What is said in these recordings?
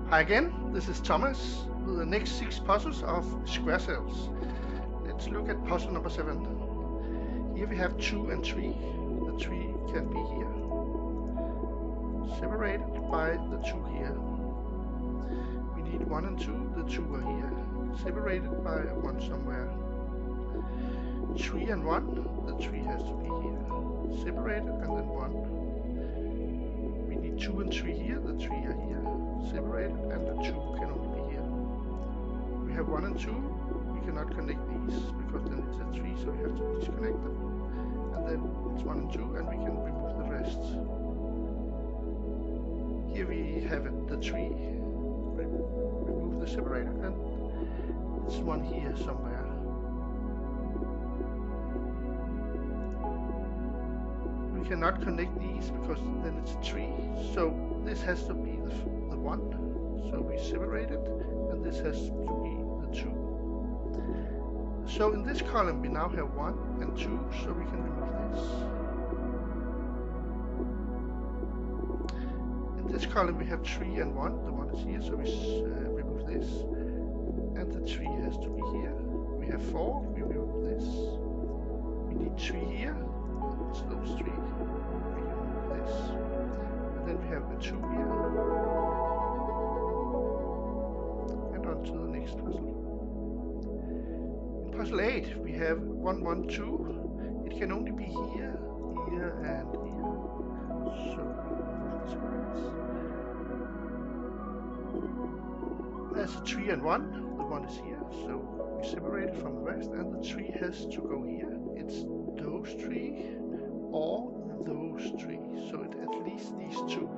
Hi again, this is Thomas with the next 6 puzzles of Squarecells. Let's look at puzzle number 7. Here we have 2 and 3. The 3 can be here, separated by the 2 here. We need 1 and 2, the 2 are here, separated by 1 somewhere. 3 and 1, the 3 has to be here, separated, and then 1. We need 2 and 3 here, the 3 are here, separated, and the 2 can only be here. We have 1 and 2, we cannot connect these because then it's a 3, so we have to disconnect them. And then it's 1 and 2, and we can remove the rest. Here we have it, the 3, remove the separator, and it's 1 here somewhere. We cannot connect these because then it's a 3, so this has to be the 1, so we separate it, and this has to be the 2. So in this column we now have 1 and 2, so we can remove this. In this column we have 3 and 1, the 1 is here, so we remove this, and the 3 has to be here. We have 4, we remove this. We need 3 here, it's those 3, we remove this. And then we have the 2 here. And on to the next puzzle. In puzzle 8 we have 1, 1, 2. It can only be here, here, and here. So we separate. There's a 3 and 1. The 1 is here, so we separate it from the rest, and the 3 has to go here. It's those 3 or those 3, so it at least these 2.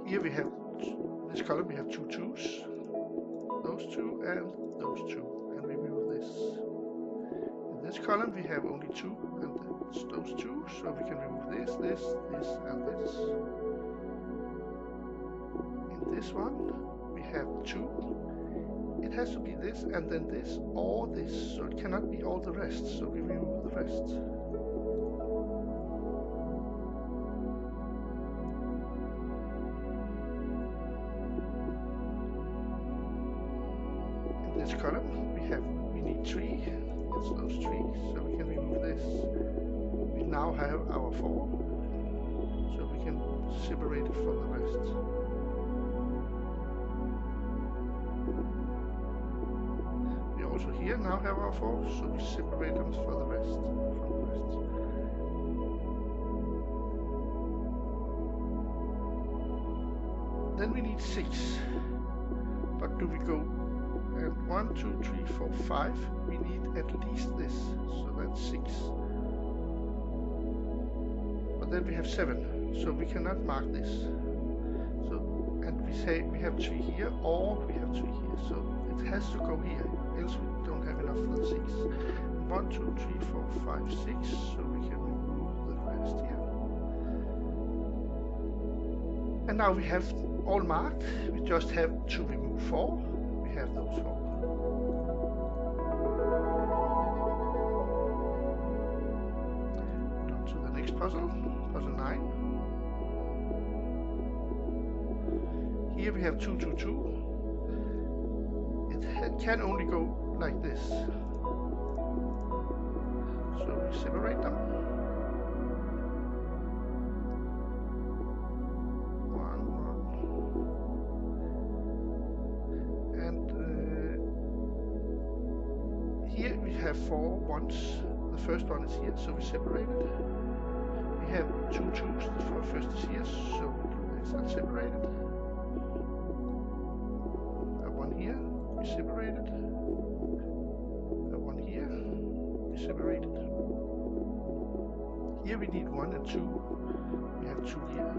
Here we have, this column we have 2 2s, those 2 and those 2, and we remove this. In this column we have only 2, and it's those 2, so we can remove this, this, this, and this. In this one we have 2. It has to be this, and then this, or this, so it cannot be all the rest, so we remove the rest. In this column we need 3, it's those 3, so we can remove this. We now have our 4, so we can separate it from the rest. Also here now have our 4, so we separate them for the rest, from the rest. Then we need 6, but do we go and 1, 2, 3, 4, 5? We need at least this, so that's 6. But then we have 7, so we cannot mark this. So, and we say we have 3 here, or we have 3 here, so it has to go here, else we don't have enough for the 6. 1, 2, 3, 4, 5, 6, so we can remove the rest here. And now we have all marked, we just have to remove 4, we have those 4. And on to the next puzzle, puzzle 9. Here we have 2, 2, 2. It can only go like this, so we separate them. 1, 1. And here we have 4 1s. The first one is here, so we separate it. We have 2 2s. The first is here, so we do this and separate it. 1 here. We separate it. 1 here, we separate it. Here we need 1 and 2. We have 2 here.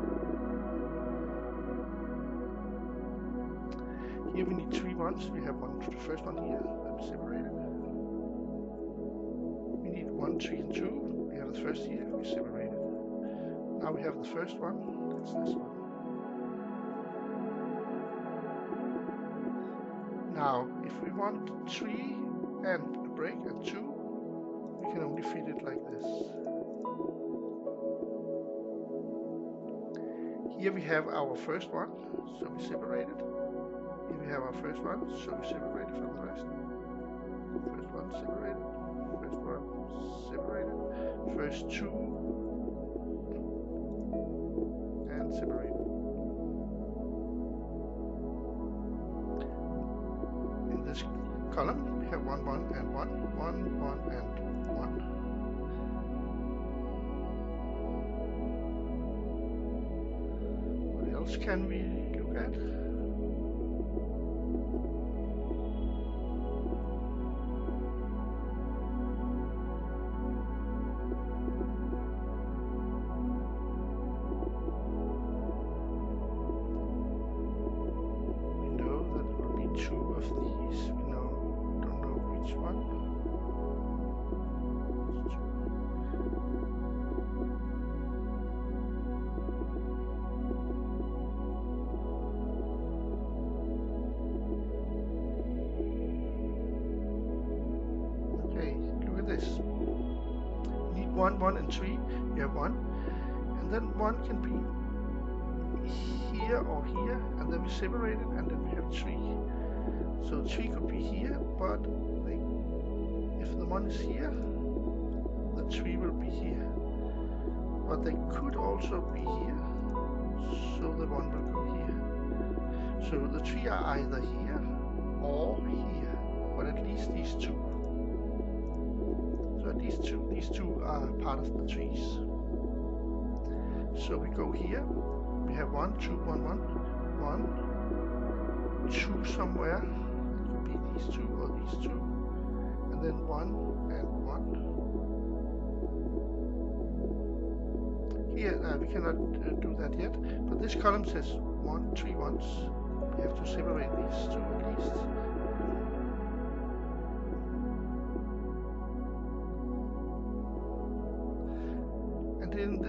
Here we need 3 ones. We have the first one here, and we separate it. We need 1, 3, and 2. We have the first here, we separate it. Now we have the first one, that's this one. Now, if we want 3 and a break and 2, we can only fit it like this. Here we have our first one, so we separate it. Here we have our first one, so we separate it from the rest. First one separated, first one separated, first two, and separated. In this column, we have 1, 1, and 1, 1, 1, and 1. Can we look at? We know that it will be 2 of these. We don't know which one. This. We need 1, 1, and 3. We have 1, and then 1 can be here or here, and then we separate it, and then we have 3. So 3 could be here, but if the 1 is here, the 3 will be here. But they could also be here, so the 1 will go here. So the 3 are either here or here, but at least these 2. So these two are part of the trees. So we go here. We have 1, 2, 1, 1, 1, 2 somewhere. It could be these 2 or these 2, and then 1 and 1. Here we cannot do that yet. But this column says 1, 3 ones. We have to separate these 2 at least.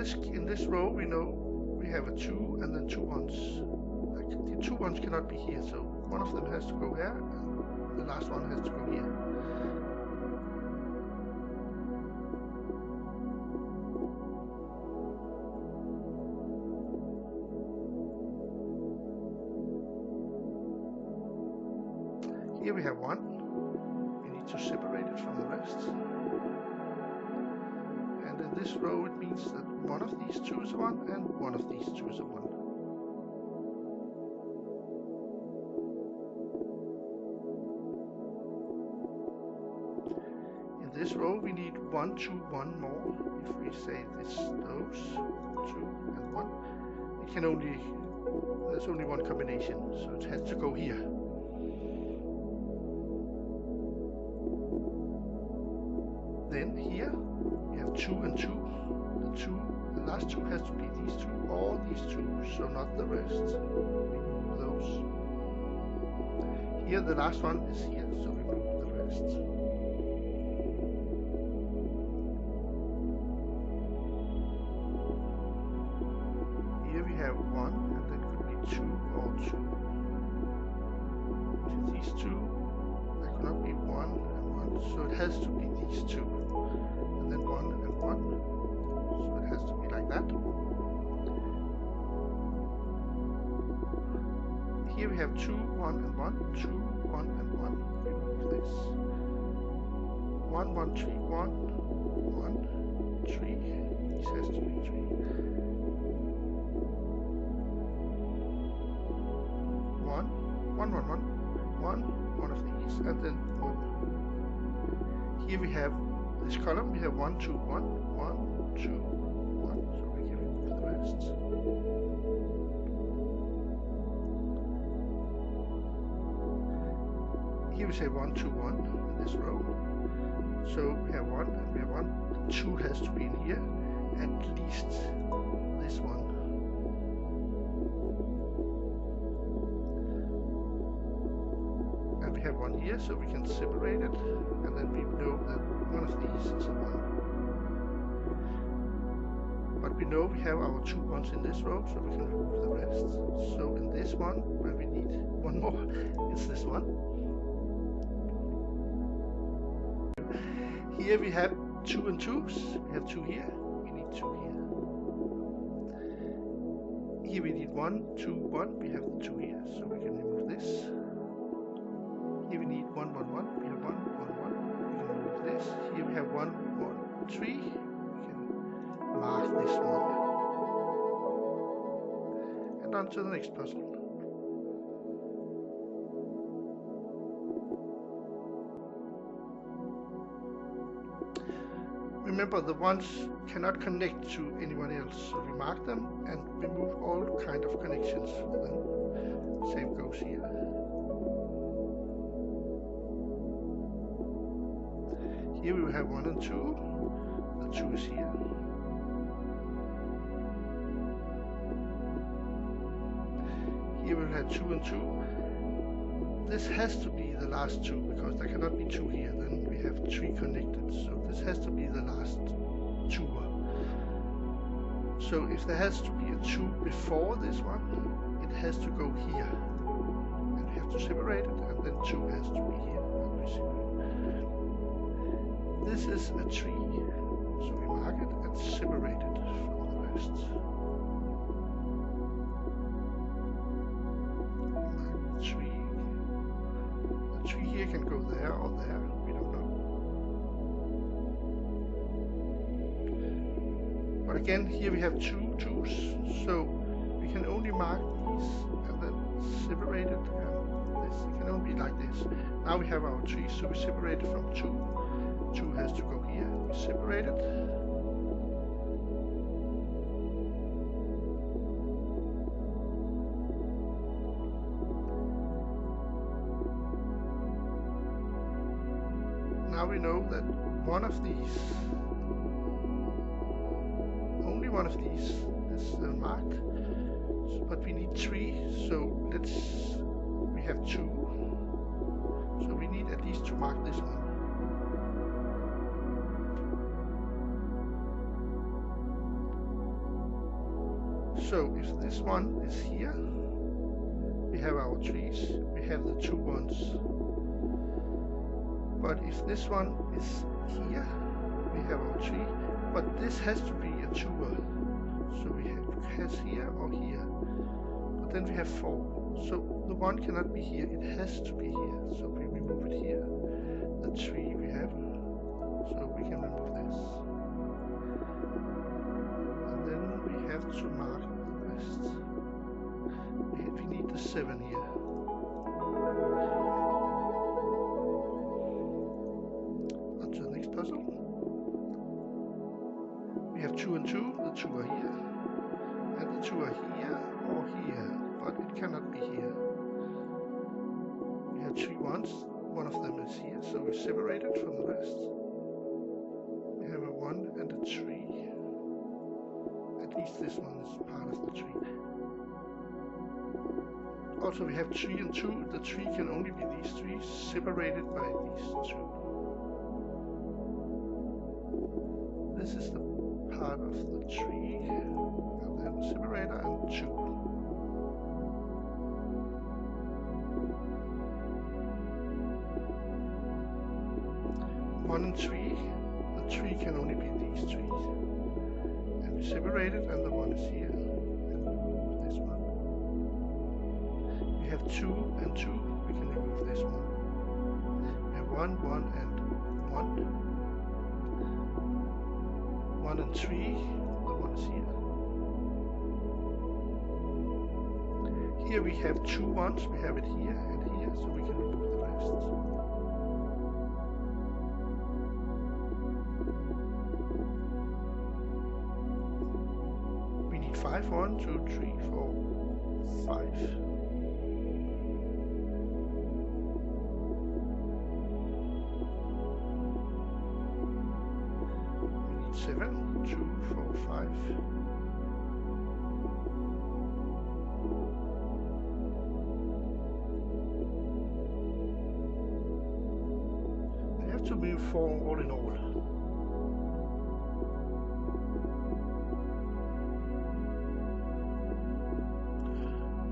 In this row, we know we have a 2 and then 2 ones. Like the 2 ones cannot be here, so one of them has to go here, and the last one has to go here. Here we have 1. We need to separate it from the rest. And in this row, it means that one of these 2 is 1 and one of these 2 is a 1. In this row, we need 1, 2, 1 more. If we say those 2 and 1, it can only, there's only one combination, so it has to go here. Then here, we have 2 and 2. The last 2 has to be these 2 or these 2, so not the rest. We move those. Here the last one is here, so we move the rest. Here we have 1, and then could be 2 or 2. To these 2, there cannot be 1 and 1, so it has to be these 2. And then 1 and 1. So it has to be like that. Here we have 2, 1 and 1, 2, 1 and 1. We move this. 1, 1, 3, 1, 1, 3. This has to be 3. 1, 1, 1, 1, 1 of these, and then 1. Here we have this column. We have 1, 2, 1, 1, 2, 1. So we can remove the rest. Here we say 1, 2, 1 in this row. So we have 1 and we have 1. The 2 has to be in here, at least this one. And we have 1 here, so we can separate it, and then we know that one of these is a 1. But we know we have our 2 ones in this row, so we can remove the rest. So in this one, where we need 1 more, it's this one. Here we have 2 and 2s. We have 2 here. We need 2 here. Here we need 1, 2, 1. We have the 2 here, so we can remove this. Here we need 1, 1, 1. We have 1, 1, 1. We can remove this. Here we have 1, 1, 3. We can mark this one. And on to the next puzzle. Remember, the ones cannot connect to anyone else, so we mark them and remove all kind of connections for them. Same goes here. Here we will have 1 and 2. The 2 is here. Here we'll have 2 and 2. This has to be the last 2 because there cannot be 2 here. Then we have 3 connected. So this has to be the last 2. So if there has to be a 2 before this one, it has to go here. And we have to separate it, and then 2 has to be here. This is a 3. So we mark it and separate it from the rest. The 3 here can go there or there, we don't know. But again, here we have 2 2s, so we can only mark these and then separate it, and this can only be like this. Now we have our 3, so we separate it from 2. 2 has to go here, we separate it. Now we know that one of these, only one of these is marked, but we need 3, so we have 2, so we need at least to mark this one. So if this one is here, we have our 3s, we have the 2 1s. But if this one is here, we have our 3, but this has to be a 2er. So we have here or here. But then we have 4. So the 1 cannot be here, it has to be here. So we remove it here. The 3 we have, so we can remove this. And then we have to mark the rest. We need the 7 here. Puzzle. We have 2 and 2, the 2 are here, and the 2 are here or here, but it cannot be here. We have 3 1s, one of them is here, so we separate it from the rest. We have a 1 and a 3. At least this one is part of the 3. Also we have 3 and 2, the 3 can only be these 3, separated by these 2. This is the part of the 3, and then the separator and 2. 1 and 3, the 3 can only be these 3. And we separate it, and the 1 is here. And remove this one. We have 2 and 2, we can remove this one. We have 1, 1 and 1. 1 and 3, the 1 is here. Here we have 2 1s, we have it here and here, so we can remove the rest. We need 5, 1, 2, 3, 4, 5. We need 7, 2, 4, 5. To be 4 all in all.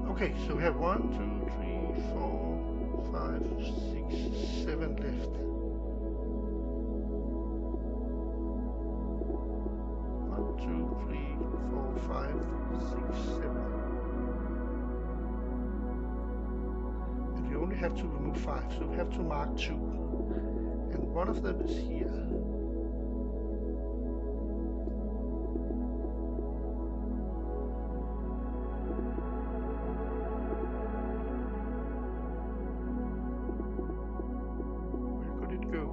Okay, so we have 1, 2, 3, 4, 5, 6, 7 left. 1, 2, 3, 4, 5, 6, 7. have to remove 5. So we have to mark 2. And one of them is here. Where could it go?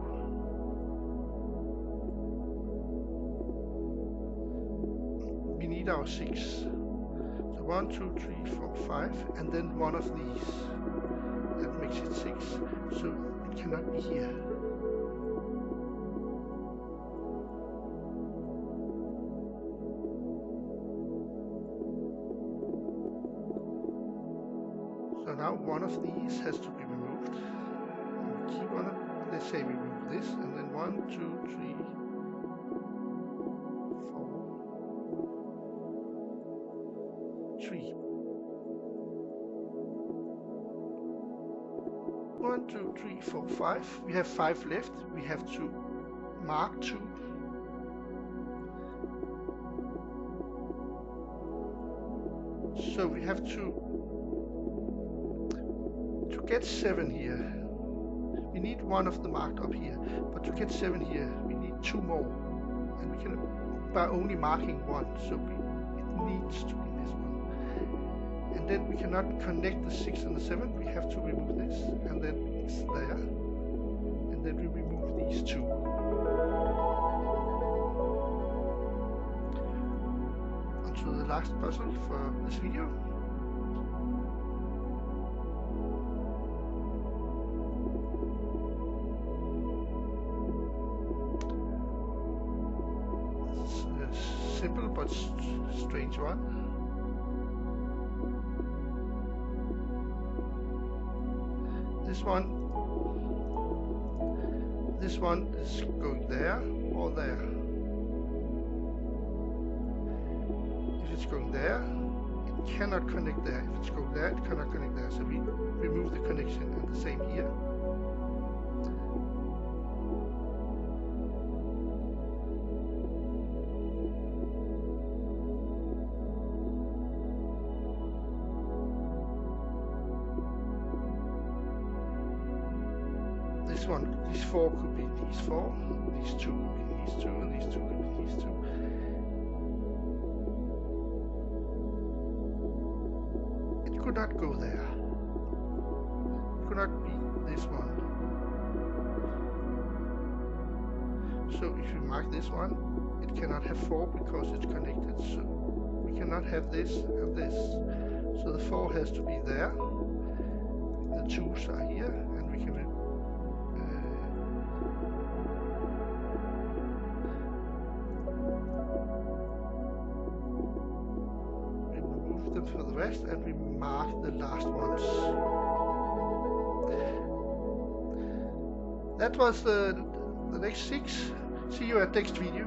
We need our 6. So 1, 2, 3, 4, 5, and then one of these. That makes it 6. So it cannot be here. So now one of these has to be removed. And we keep on it. Let's say we remove this, and then 1, 2, 3, 4, 3. 1, 2, 3, 4, 5. We have 5 left. We have to mark 2. So we have to get 7 here. We need one of the marked up here, but to get 7 here, we need 2 more, and we can by only marking 1. So it needs to be this one. And then we cannot connect the 6 and the 7. We have to remove this, and then it's there. And then we remove these 2. Onto the last puzzle for this video. It's a simple but strange one. This one is going there or there. If it's going there, it cannot connect there. If it's going there, it cannot connect there. So we remove the connection, and the same here. These 4 could be these 4, these 2 could be these 2, and these 2 could be these 2. It could not go there. It could not be this one. So if you mark this one, it cannot have 4 because it's connected. So we cannot have this and this. So the 4 has to be there. The 2s are here, and we can for the rest, and we mark the last ones. That was the next 6. See you at next video.